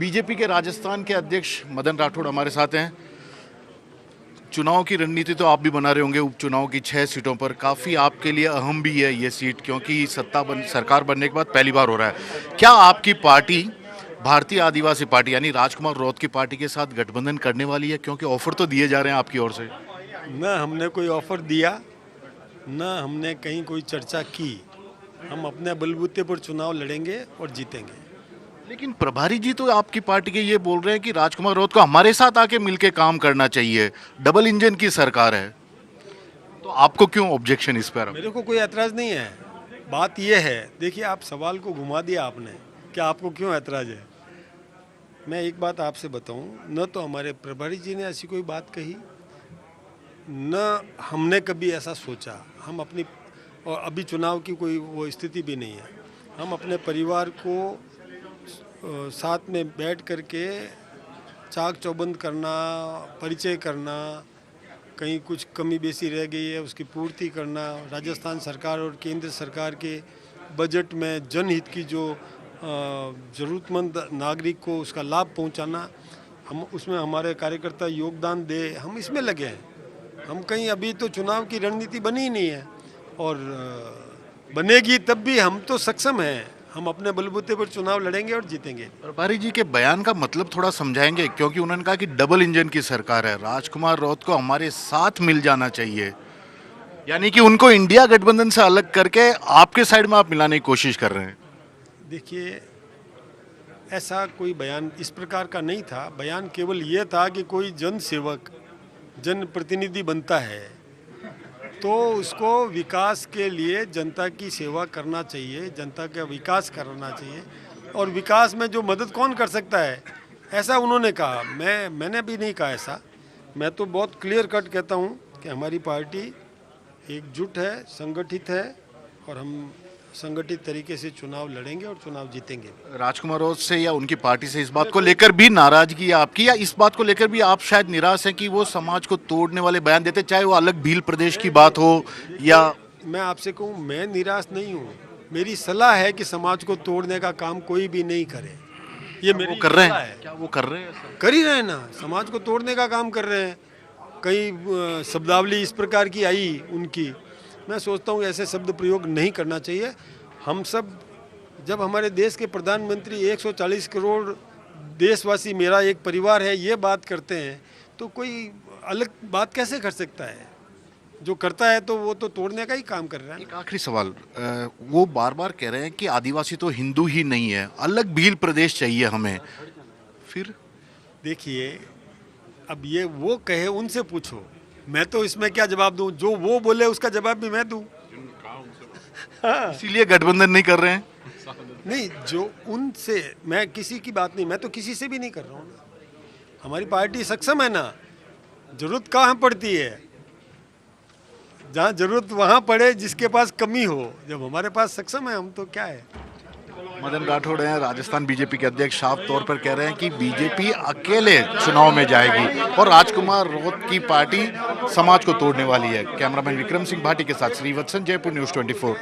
BJP के राजस्थान के अध्यक्ष मदन राठौड़ हमारे साथ हैं। चुनाव की रणनीति तो आप भी बना रहे होंगे। उपचुनाव की 6 सीटों पर काफ़ी आपके लिए अहम भी है ये सीट, क्योंकि सरकार बनने के बाद पहली बार हो रहा है। क्या आपकी पार्टी भारतीय आदिवासी पार्टी यानी राजकुमार रौत की पार्टी के साथ गठबंधन करने वाली है? क्योंकि ऑफर तो दिए जा रहे हैं आपकी ओर से। न हमने कोई ऑफर दिया, न हमने कहीं कोई चर्चा की। हम अपने बलबूते पर चुनाव लड़ेंगे और जीतेंगे। लेकिन प्रभारी जी तो आपकी पार्टी के ये बोल रहे हैं कि राजकुमार रौत को हमारे साथ आके मिलके काम करना चाहिए, डबल इंजन की सरकार है। तो आपको क्यों ऑब्जेक्शन इस पर? मेरे को कोई ऐतराज़ नहीं है। बात यह है, देखिए आप सवाल को घुमा दिया आपने कि आपको क्यों ऐतराज़ है। मैं एक बात आपसे बताऊं, न तो हमारे प्रभारी जी ने ऐसी कोई बात कही, न हमने कभी ऐसा सोचा। हम अपनी, और अभी चुनाव की कोई वो स्थिति भी नहीं है। हम अपने परिवार को साथ में बैठ करके चाक चौबंद करना, परिचय करना, कहीं कुछ कमी बेसी रह गई है उसकी पूर्ति करना, राजस्थान सरकार और केंद्र सरकार के बजट में जनहित की जो ज़रूरतमंद नागरिक को उसका लाभ पहुंचाना, हम उसमें हमारे कार्यकर्ता योगदान दे, हम इसमें लगे हैं। हम कहीं अभी तो चुनाव की रणनीति बनी ही नहीं है, और बनेगी तब भी हम तो सक्षम हैं। हम अपने बलबूते पर चुनाव लड़ेंगे और जीतेंगे। प्रभारी जी के बयान का मतलब थोड़ा समझाएंगे, क्योंकि उन्होंने कहा कि डबल इंजन की सरकार है, राजकुमार रौत को हमारे साथ मिल जाना चाहिए, यानी कि उनको इंडिया गठबंधन से अलग करके आपके साइड में आप मिलाने की कोशिश कर रहे हैं। देखिए, ऐसा कोई बयान इस प्रकार का नहीं था। बयान केवल ये था कि कोई जन सेवक, जनप्रतिनिधि बनता है तो उसको विकास के लिए जनता की सेवा करना चाहिए, जनता का विकास करना चाहिए, और विकास में जो मदद कौन कर सकता है, ऐसा उन्होंने कहा। मैंने भी नहीं कहा ऐसा। मैं तो बहुत क्लियर कट कहता हूँ कि हमारी पार्टी एकजुट है, संगठित है, और हम संगठित तरीके से चुनाव लड़ेंगे और चुनाव जीतेंगे। राजकुमार रौत से या उनकी पार्टी से इस बात को लेकर भी नाराजगी है आपकी, या इस बात को लेकर भी आप शायद निराश हैं कि वो समाज को तोड़ने वाले बयान देते, चाहे वो अलग भील प्रदेश की बात हो या? मैं आपसे कहूँ, मैं निराश नहीं हूँ। मेरी सलाह है कि समाज को तोड़ने का काम कोई भी नहीं करे। ये मेरी कर रहे सलाह हैं? है। क्या वो कर रहे हैं? कर ही रहे हैं ना, समाज को तोड़ने का काम कर रहे हैं। कई शब्दावली इस प्रकार की आई उनकी, मैं सोचता हूँ ऐसे शब्द प्रयोग नहीं करना चाहिए। हम सब, जब हमारे देश के प्रधानमंत्री 140 करोड़ देशवासी मेरा एक परिवार है ये बात करते हैं, तो कोई अलग बात कैसे कर सकता है? जो करता है तो वो तो तोड़ने का ही काम कर रहा है। एक आखिरी सवाल, वो बार बार कह रहे हैं कि आदिवासी तो हिंदू ही नहीं है, अलग भील प्रदेश चाहिए हमें। फिर देखिए, अब ये वो कहे, उनसे पूछो। मैं तो इसमें क्या जवाब दूं? जो वो बोले उसका जवाब भी मैं दूं। हाँ। इसीलिए गठबंधन नहीं कर रहे हैं? नहीं, जो उनसे, मैं किसी की बात नहीं, मैं तो किसी से भी नहीं कर रहा हूँ ना। हमारी पार्टी सक्षम है ना। जरूरत कहाँ पड़ती है? जहाँ जरूरत वहाँ पड़े, जिसके पास कमी हो। जब हमारे पास सक्षम है, हम तो क्या है। मदन राठौड़ हैं, राजस्थान बीजेपी के अध्यक्ष, साफ तौर पर कह रहे हैं कि बीजेपी अकेले चुनाव में जाएगी और राजकुमार रौत की पार्टी समाज को तोड़ने वाली है। कैमरामैन विक्रम सिंह भाटी के साथ श्रीवत्सन, जयपुर न्यूज़ 24।